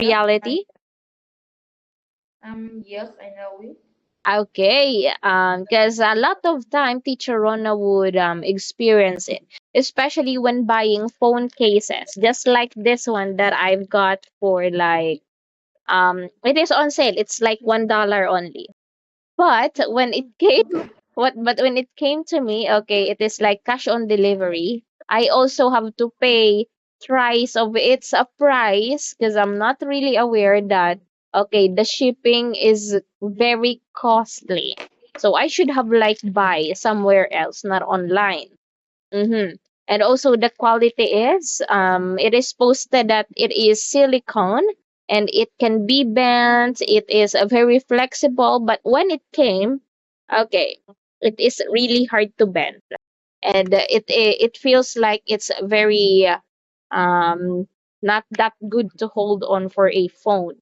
Yes, I reality? yes, I know it. Okay, because a lot of time teacher Rona would experience it, especially when buying phone cases, just like this one that I've got for like it is on sale. It's like $1 only. But when it came but when it came to me, okay, it is like cash on delivery. I also have to pay thrice of its a price because I'm not really aware that okay, the shipping is very costly. So I should have like buy somewhere else, not online. Mm-hmm. And also the quality is it is posted that it is silicone and it can be bent. It is very flexible, but when it came, okay, it is really hard to bend, and it feels like it's very um not that good to hold on for a phone.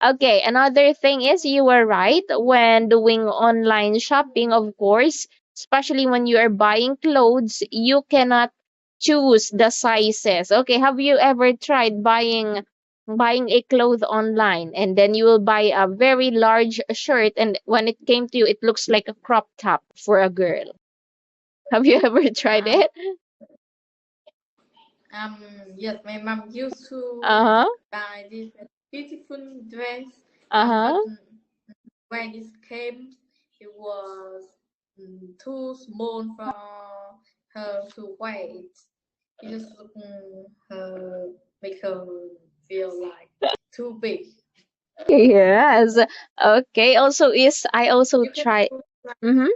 Okay, another thing is you were right when doing online shopping, of course, especially when you are buying clothes, you cannot choose the sizes. Okay, have you ever tried buying a cloth online and then you will buy a very large shirt and when it came to you it looks like a crop top for a girl. Have you ever tried Um, it? um, yes, my mom used to Uh-huh. buy this beautiful dress. But Uh-huh. when it came, it was too small for her to wear it. It just her make her feel like too big. Yes. Okay. Also is I also You can try. put like Mm-hmm.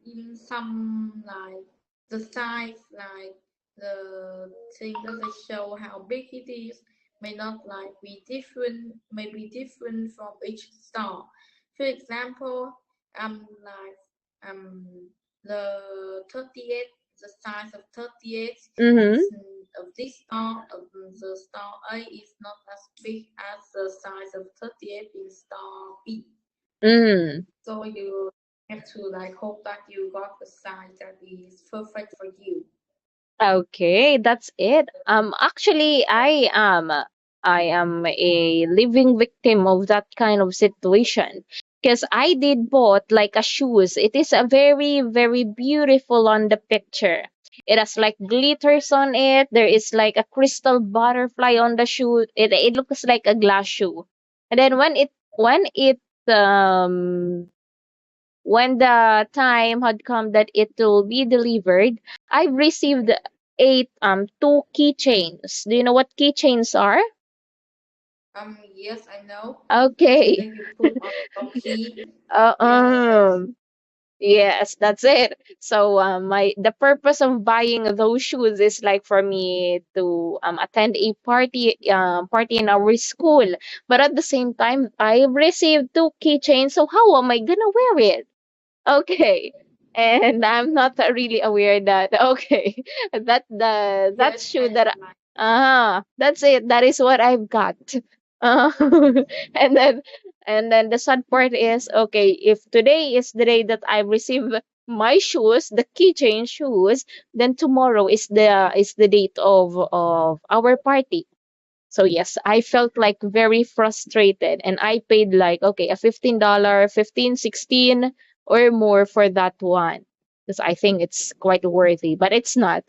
in some like the size like the thing that they show how big it is may not like be different may be different from each store. For example, like um the 38 the size of 38 Mm-hmm. is of this store of the store A is not as big as the size of 38 in store B. Mm. So you have to like hope that you got the size that is perfect for you. Okay, that's it. Actually, I am a living victim of that kind of situation because I did bought like a shoes. It is a very very beautiful on the picture. It has like glitters on it. There is like a crystal butterfly on the shoe. It looks like a glass shoe. And then when the time had come that it will be delivered, I received two keychains. Do you know what keychains are? Yes, I know. The thing Okay. that you put on your key. Uh, Yes. um, yes, that's it. So my the purpose of buying those shoes is like for me to attend a party in our school. But at the same time, I received two keychains. So how am I gonna wear it? Okay. And I'm not really aware that okay that Yes, shoe and that like that's it. That is what I've got. Uh, and then the sad part is okay, if today is the day that I receive my shoes, the keychain shoes, then tomorrow is the date of our party. So yes, I felt like very frustrated and I paid like okay, a $15, 15, 16 or more for that one because I think it's quite worthy, but it's not.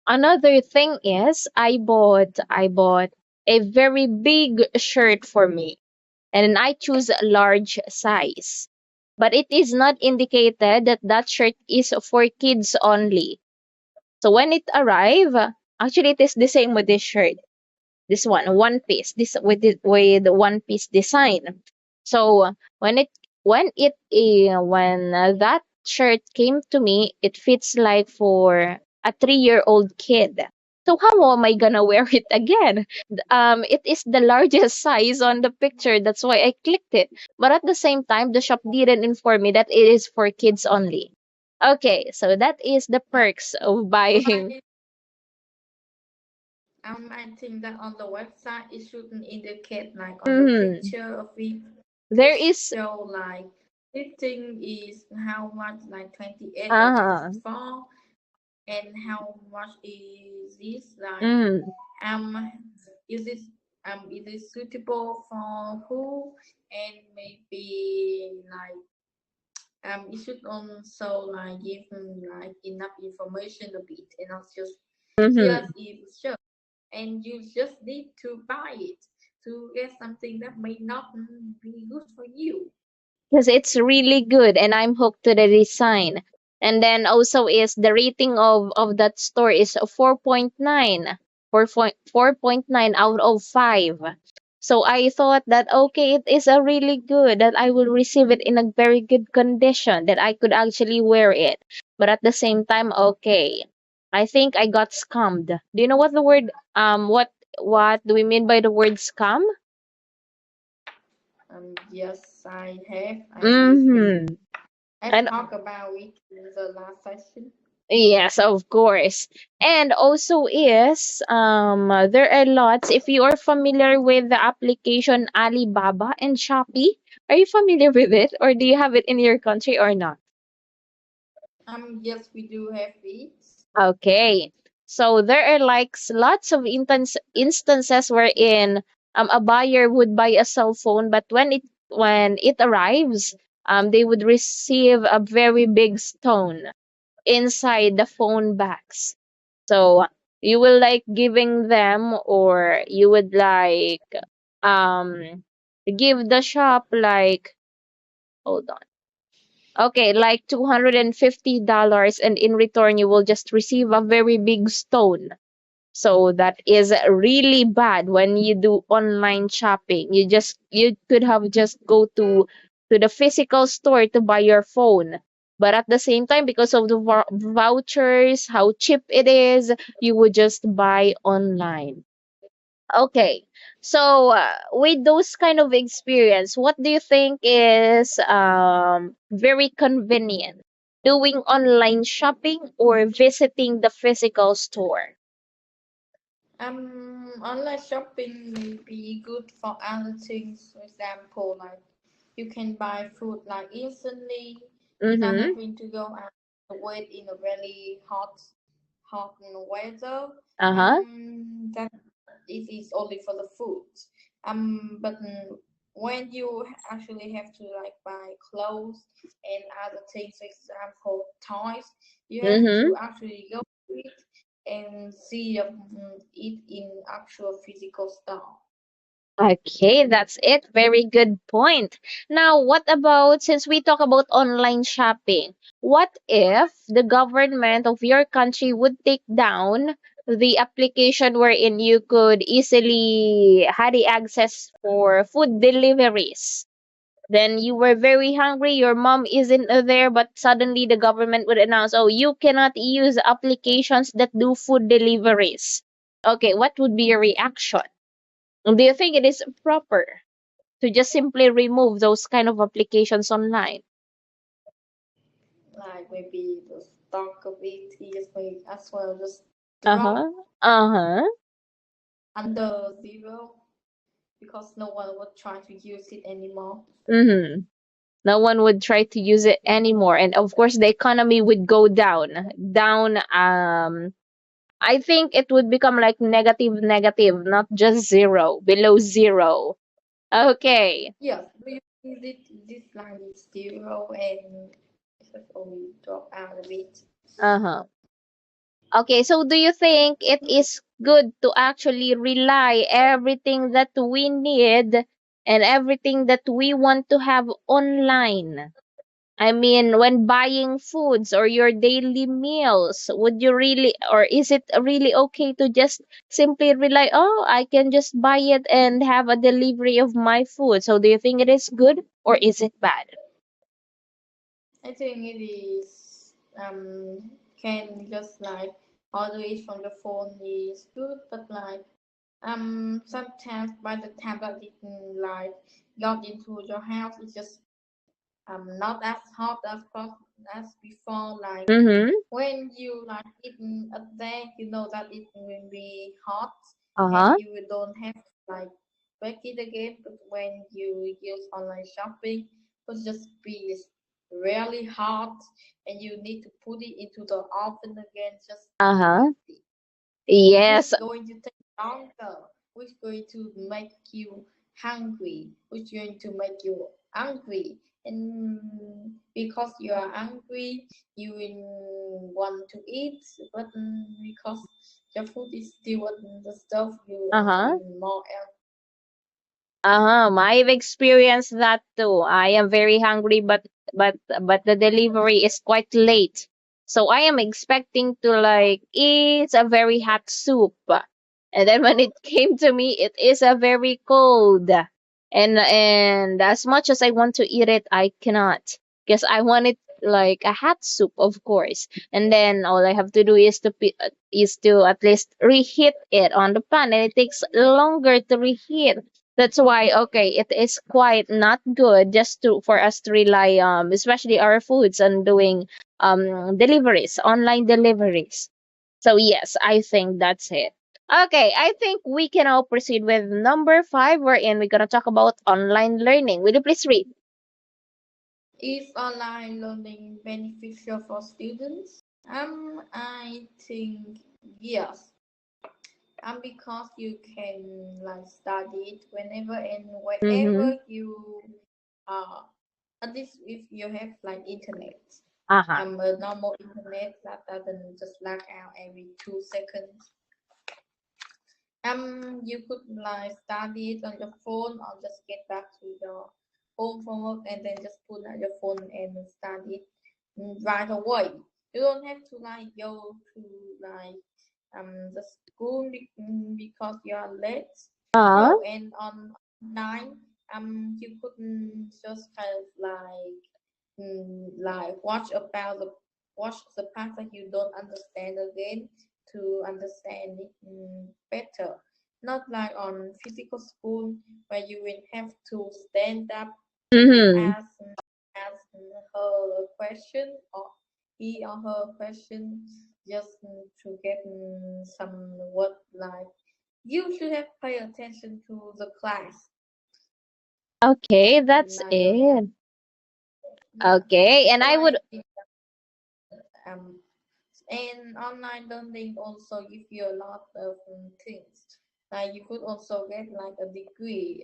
Another thing is I bought a very big shirt for me and I choose a large size. But it is not indicated that that shirt is for kids only. So when it arrived, actually it is the same with this shirt, this one piece, this with one piece design. So when that shirt came to me, it fits like for a 3-year old kid. So how am I gonna wear it again? It is the largest size on the picture, that's why I clicked it, but at the same time the shop didn't inform me that it is for kids only. Okay, so that is the um, perks of buying. I I think that on the website it shouldn't indicate like on the Mhm. picture of it. It There is show like this thing is how much like 28 or uh 24 and how much is this like mm, um is it it is suitable for who, and maybe like you should also like give like enough information a bit and not just yes Mm-hmm. it's just and you just need to buy it to get something that may not be good for you. Because it's really good and I'm hooked to the design. And then also is the rating of that store is a 4.9, 4.9 out of 5. So I thought that okay, it is a really good that I will receive it in a very good condition that I could actually wear it. But at the same time, okay, I think I got scammed. Do you know what the word what do we mean by the word scam? Yes, I have. Mm-hmm. I've And talked about it in the last session. yes, of course. And also is there are lots if you are familiar with the application Alibaba and Shopee. Are you familiar with it or do you have it in your country or not? Yes, we do have it. Okay. So there are like lots of instances wherein a buyer would buy a cell phone but when it arrives they would receive a very big stone inside the phone box. So you will like giving them or you would like um give the shop like hold on. Okay, like $250 and in return you will just receive a very big stone. So that is really bad when you do online shopping. You could have just go to the physical store to buy your phone. But at the same time, because of the vouchers, how cheap it is, you would just buy online. Okay. So with those kind of experience, what do you think is very convenient? Doing online shopping or visiting the physical store? Online shopping may be good for other things. For example, like you can buy food like instantly without Mm-hmm. having to go out and wait in a very hot weather. Uh-huh. That it is only for the food. But when you actually have to like buy clothes and other things, for example, toys, you have Mm-hmm. to actually go to it and see it in actual physical store. Okay, that's it. Very good point. Now, what about since we talk about online shopping, what if the government of your country would take down the application wherein you could easily had the access for food deliveries? Then you were very hungry, your mom isn't there, but suddenly the government would announce, oh, you cannot use applications that do food deliveries. Okay, what would be your reaction? Do you think it is proper to just simply remove those kind of applications online? Like maybe the stock of it is may as well just Uh-huh. drop Uh-huh. under zero because no one would try to use it anymore. Mm-hmm. No one would try to use it anymore. And of course the economy would go down. Down I think it would become like negative, not just zero, below zero. Okay. Yes, do you see this line is zero and it has only drop out of it? Uh-huh. Okay, so do you think it is good to actually rely everything that we need and everything that we want to have online? I mean, when buying foods or your daily meals, would you really, or is it really okay to just simply rely, oh, I can just buy it and have a delivery of my food? So do you think it is good or is it bad? I think it is can just like order it from the phone is good, but like sometimes by the time that it like got into your house, it's just not as hot as before. Like Mm-hmm. when you like eat a day, you know that it will be hot, and Uh-huh. you don't have to like bake it again. But when you use online shopping, it just be really hot, and you need to put it into the oven again just to Uh-huh. eat it. It is Yes. going to take longer. which going to make you hungry, which going to make you angry. And because you are angry, you will want to eat, but because your food is still on the stove, you are Uh-huh. feeling more I've experienced that too. I am very hungry, but the delivery is quite late. So I am expecting to like eat a very hot soup. And then when it came to me, it is a very cold. And as much as I want to eat it, I cannot because I want it like a hot soup, of course. And then all I have to do is to at least reheat it on the pan, and it takes longer to reheat. That's why, okay, it is quite not good just to for us to rely especially our foods on doing deliveries, online deliveries. So yes, I think that's it. Okay, I think we can now proceed with number 5, wherein we're gonna talk about online learning. Will you please read? Is online learning beneficial for students? I think yes. Because you can like study it whenever and Mm-hmm. wherever you are. At least if you have like internet. Uh-huh. A normal internet that doesn't just lag out every 2 seconds. You could like study it on your phone or just get back to your home from work and then just put out your phone and study it right away. You don't have to like go to like the school because you are late. Uh-huh. No, and online you couldn't just kind of like watch the part that you don't understand again to understand it better. Not like on physical school where you will have to stand up and Mm-hmm. ask her a question or he or her question just to get some word like you should have pay attention to the class. Okay, that's I don't have. it. Yeah. Okay, and So I would I think um and online learning also give you a lot of things. Like you could also get like a degree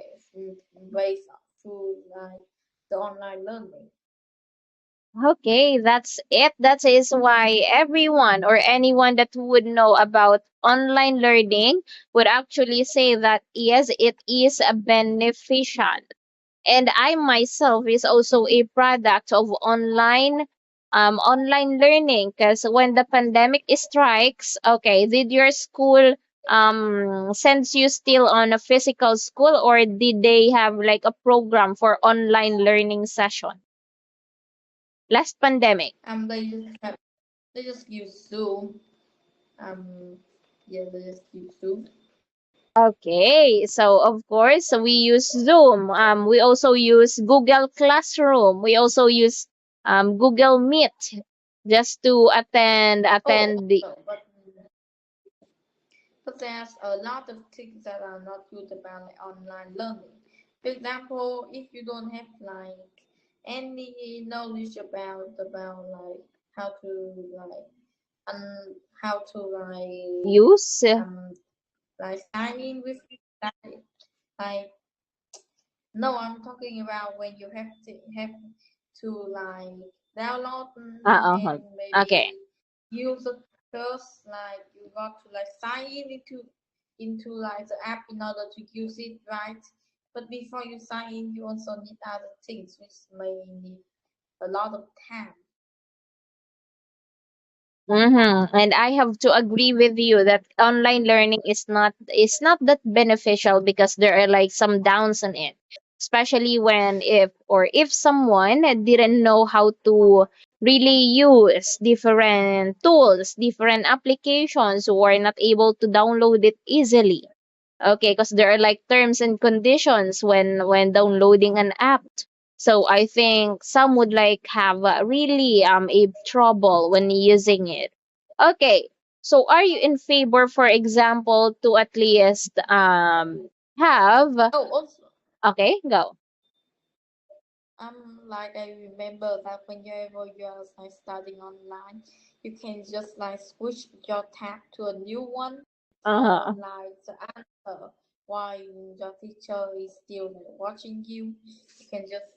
based through like the online learning. Okay, that's it. That is why everyone or anyone that would know about online learning would actually say that yes, it is a beneficial. And I myself is also a product of online learning because when the pandemic strikes, okay, did your school sends you still on a physical school, or did they have like a program for online learning session last pandemic? They just use Zoom. Um, yeah, they just use Zoom. Okay, so of course we use Zoom. We also use Google Classroom. We also use Google Meet just to Oh, attend the. also, but there's a lot of things that are not good about like, online learning. For example, if you don't have like any knowledge about like how to like how to Use. um like sign in with like no, I'm talking about when you have to like download Uh-huh. and maybe Okay. use the first like you got to like sign in into like the app in order to use it, right? But before you sign in, you also need other things which may need a lot of time. Mm-hmm. And I have to agree with you that online learning is not that beneficial because there are like some downs on it. Especially when if someone didn't know how to really use different tools, different applications, or not able to download it easily. Okay, because there are like terms and conditions when downloading an app. So I think some would like have really a trouble when using it. Okay. So are you in favor, for example, to at least have Oh, also, okay, go. like I remember that whenever you are like studying online, you can just like switch your tab to a new one for Uh-huh. like the answer while your teacher is still watching you. You can just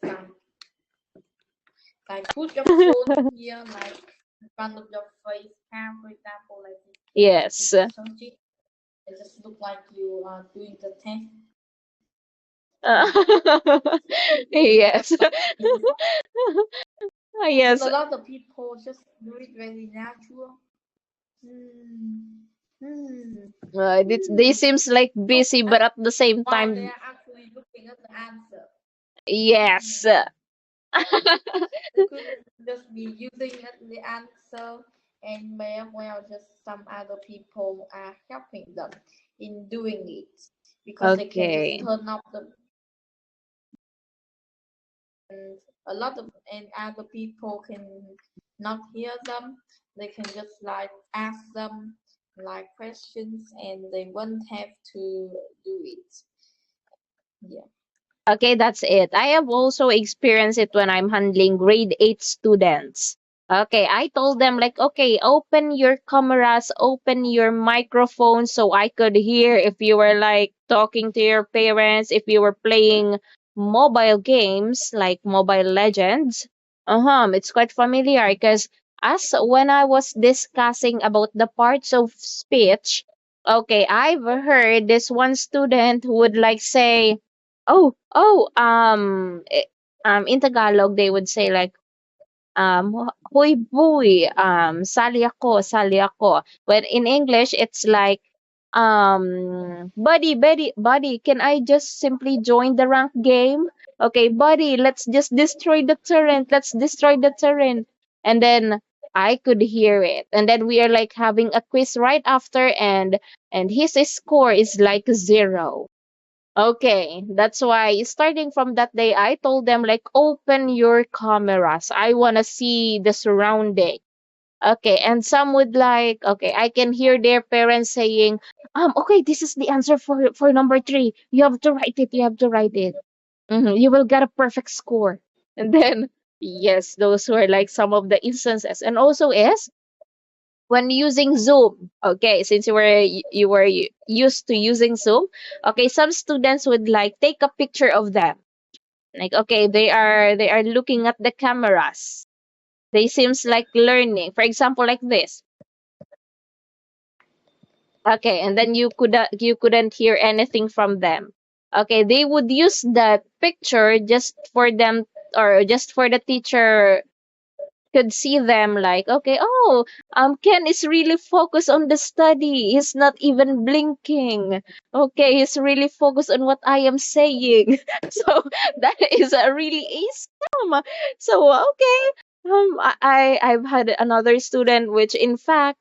put your phone here, like in front of your face cam, for example, like this. Yes. You search it. It just look like you are doing the test. Yes. And Yes. a lot of people just do it very natural. Hmm. Hmm. They Hmm. seems like Look busy, but at at the same while they time, are actually looking at the answer. yes. They could just be using the answer, and may as well just some other people are helping them in doing it because they can just Okay. turn up the and a lot of and other people can not hear them. They can just ask them questions and they won't have to do it. Yeah. Okay, that's it. I have also experienced it when I'm handling grade 8 students. Okay, I told them like, okay, open your cameras, open your microphone so I could hear if you were like talking to your parents, if you were playing mobile games like Mobile Legends. It's quite familiar because as when I was discussing about the parts of speech, okay, I've heard this one student who would like say, in Tagalog, they would say like, "Hoy boy, sali ako." But in English, it's like, buddy, can I just simply join the rank game? Okay, buddy, let's just destroy the turret. Let's destroy the turret. And then I could hear it. And then we are like having a quiz right after, and his score is like 0. Okay, that's why starting from that day, I told them like open your cameras. I wanna see the surrounding. Okay, and some would like, okay, I can hear their parents saying, okay, this is the answer for number 3. You have to write it. You have to write it. You will get a perfect score. And then yes, those were like some of the instances. And also is when using Zoom. Okay, since you were used to using Zoom, okay, some students would like take a picture of them. Like okay, they are looking at the cameras. They seems like learning. For example, like this. Okay, and then you couldn't hear anything from them. Okay, they would use that picture just for them or just for the teacher could see them like, okay, Ken is really focused on the study. He's not even blinking. Okay, he's really focused on what I am saying. So that is a really a scam. So okay. I've had another student which in fact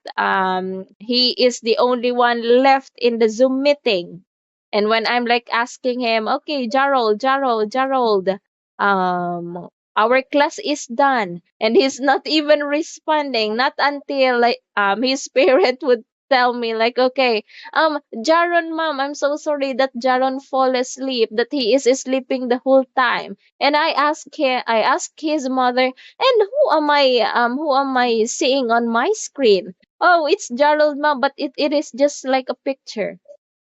he is the only one left in the Zoom meeting. And when I'm like asking him, okay, Gerald, our class is done, and he's not even responding, not until like his parent would tell me like, okay, Jaron mom, I'm so sorry that Jaron fall asleep, that he is sleeping the whole time. And I asked his mother, and who am I seeing on my screen? Oh, it's Gerald mom, but it is just like a picture.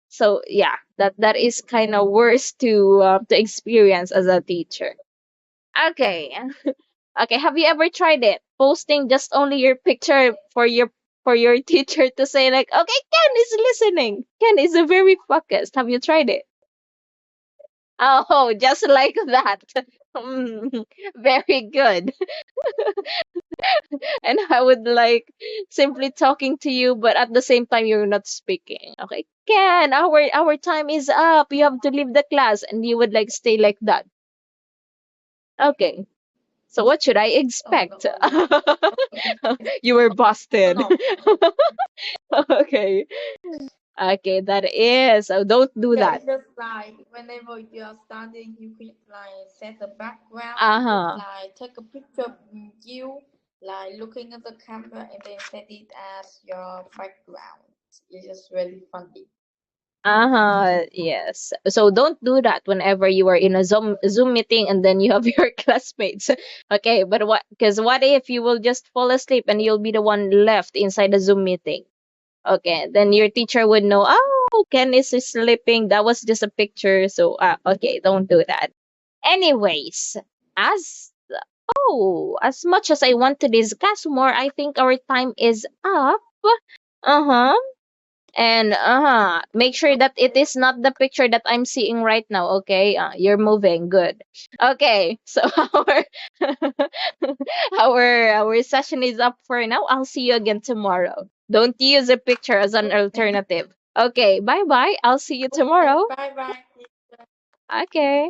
So yeah, that is kind of worse to experience as a teacher. Okay. Okay, have you ever tried it? Posting just only your picture for your teacher to say like, okay, Ken is listening. Ken is very focused. Have you tried it? Oh, just like that. Very good. And I would like simply talking to you, but at the same time you're not speaking. Okay, Ken, our time is up. You have to leave the class, and you would like stay like that. Okay. So what should I Oh no. expect? Okay. You were Oh busted. no. Okay. Okay, that is. So don't do Yeah, that. it's just like whenever you are studying, you can set a background, Uh-huh. take a picture of you, looking at the camera, and then set it as your background. It's just really funny. Uh-huh. Yes. So don't do that whenever you are in a Zoom meeting and then you have your classmates. Okay, but what if you will just fall asleep and you'll be the one left inside the Zoom meeting? Okay, then your teacher would know, Oh, Ken is sleeping. That was just a picture. So, okay, don't do that. Anyways, as as much as I want to discuss more, I think our time is up. Uh-huh. And make sure that it is not the picture that I'm seeing right now, okay? You're moving. Good. Okay. So our our session is up for now. I'll see you again tomorrow. Don't use a picture as an alternative. Okay, bye-bye. I'll see you Okay, tomorrow. bye bye. Okay.